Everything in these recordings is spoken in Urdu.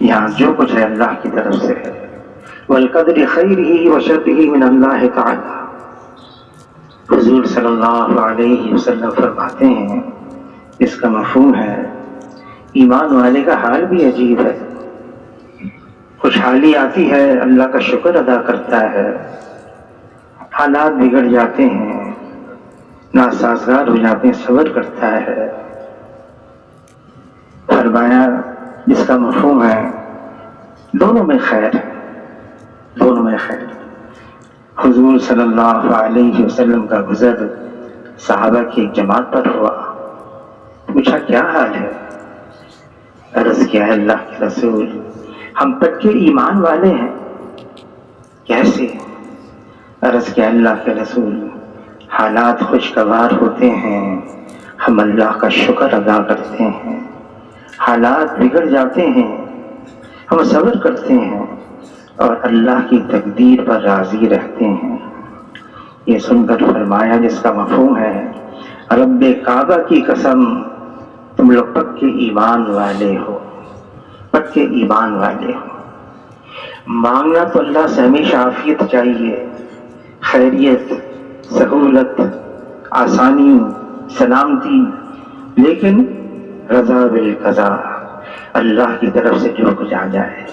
یہاں جو کچھ ہے اللہ کی طرف سے ہے. والقدر خیرہ وشرہ من اللہ تعالی. حضور صلی اللہ علیہ وسلم فرماتے ہیں اس کا مفہوم ہے ایمان والے کا حال بھی عجیب ہے. خوشحالی آتی ہے اللہ کا شکر ادا کرتا ہے، حالات بگڑ جاتے ہیں ناسازگار ہو جاتے ہیں صبر کرتا ہے. فرمایا جس کا مفہوم ہے دونوں میں خیر ہے، دونوں میں خیر. حضور صلی اللہ علیہ وسلم کا گزر صحابہ کی ایک جماعت پر ہوا. پوچھا کیا حال ہے؟ عرض کیا ہے اللہ کے رسول ہم پکے ایمان والے ہیں. کیسے؟ عرض کیا اللہ کے رسول حالات خوشگوار ہوتے ہیں ہم اللہ کا شکر ادا کرتے ہیں، حالات بگڑ جاتے ہیں ہم صبر کرتے ہیں اور اللہ کی تقدیر پر راضی رہتے ہیں. یہ سن کر فرمایا جس کا مفہوم ہے رب کعبہ کی قسم تم لوگ پکے ایمان والے ہو، پکے ایمان والے ہو. مانگنا تو اللہ سے ہمیشہ عافیت چاہیے، خیریت، سہولت، آسانی، سلامتی، لیکن رضا بالقضاء، اللہ کی طرف سے جو کچھ آ جائے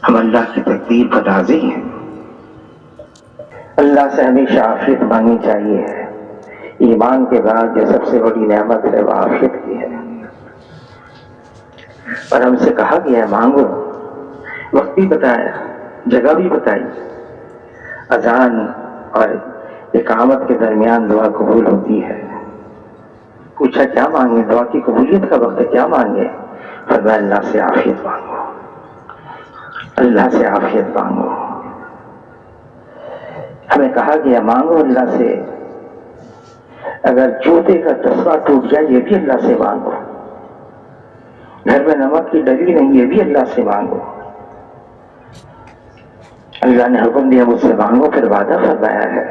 ہم اللہ کی تقدیر پر راضی ہیں. اللہ سے ہمیشہ عافیت مانگنی چاہیے. ایمان کے بعد جو سب سے بڑی نعمت ہے وہ عافیت کی ہے. اور ہم سے کہا گیا ہے مانگو، وقت بھی بتایا، جگہ بھی بتائی. اذان اور اقامت کے درمیان دعا قبول ہوتی ہے. پوچھا کیا مانگے؟ دعا کی قبولیت کا وقت ہے، کیا مانگے؟ فرمایا اللہ سے عافیت مانگو، اللہ سے عافیت مانگو. ہمیں کہا گیا مانگو اللہ سے، اگر جوتے کا تسمہ ٹوٹ جائے یہ بھی اللہ سے مانگو، گھر میں نمک کی ڈلی نہیں یہ بھی اللہ سے مانگو. اللہ نے حکم دیا مجھ سے مانگو، پھر وعدہ فرمایا ہے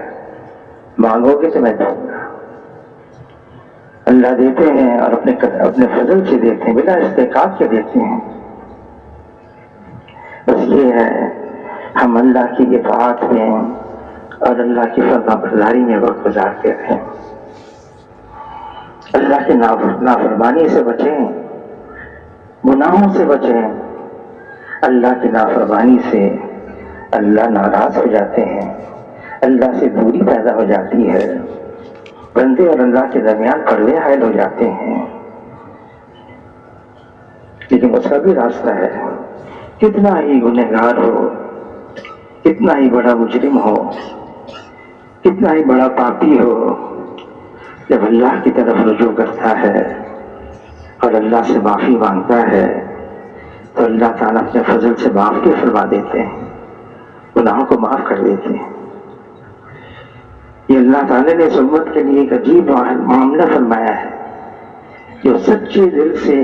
مانگو گے تو میں دوں گا. اللہ دیتے ہیں اور اپنے فضل سے دیتے ہیں، بلا استحقاق کے دیتے ہیں. بس یہ ہے ہم اللہ کی اطاعت میں اور اللہ کی فرمانبرداری میں وقت گزارتے رہیں. اللہ کی نافرمانی سے بچیں، گناہوں سے بچیں. اللہ کی نافرمانی سے اللہ ناراض ہو جاتے ہیں، اللہ سے دوری پیدا ہو جاتی ہے، بندے اور اللہ کے درمیان پردے حائل ہو جاتے ہیں. لیکن اس کا بھی راستہ ہے. کتنا ہی گنہگار ہو، کتنا ہی بڑا مجرم ہو، کتنا ہی بڑا پاپی ہو، جب اللہ کی طرف رجوع کرتا ہے اور اللہ سے معافی مانگتا ہے تو اللہ تعالیٰ اپنے فضل سے معاف بھی فرما دیتے ہیں، گناہوں کو معاف کر دیتے ہیں. یہ اللہ تعالیٰ نے اس امت کے لیے ایک عجیب معاملہ فرمایا ہے. جو سچے دل سے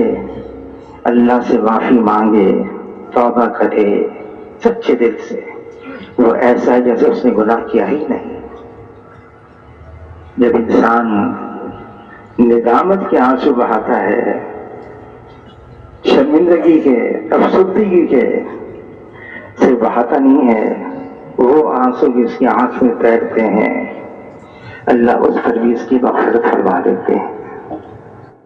اللہ سے معافی مانگے، توبہ کرے سچے دل سے، وہ ایسا ہے جیسے اس نے گناہ کیا ہی نہیں. جب انسان ندامت کے آنسو بہاتا ہے، شرمندگی کے، افسردگی کے، سے بہاتا نہیں ہے، وہ آنسو بھی اس کی آنکھ میں تیرتے ہیں، اللہ اس پر بھی اس کی مغفرت فرما دیتے ہیں.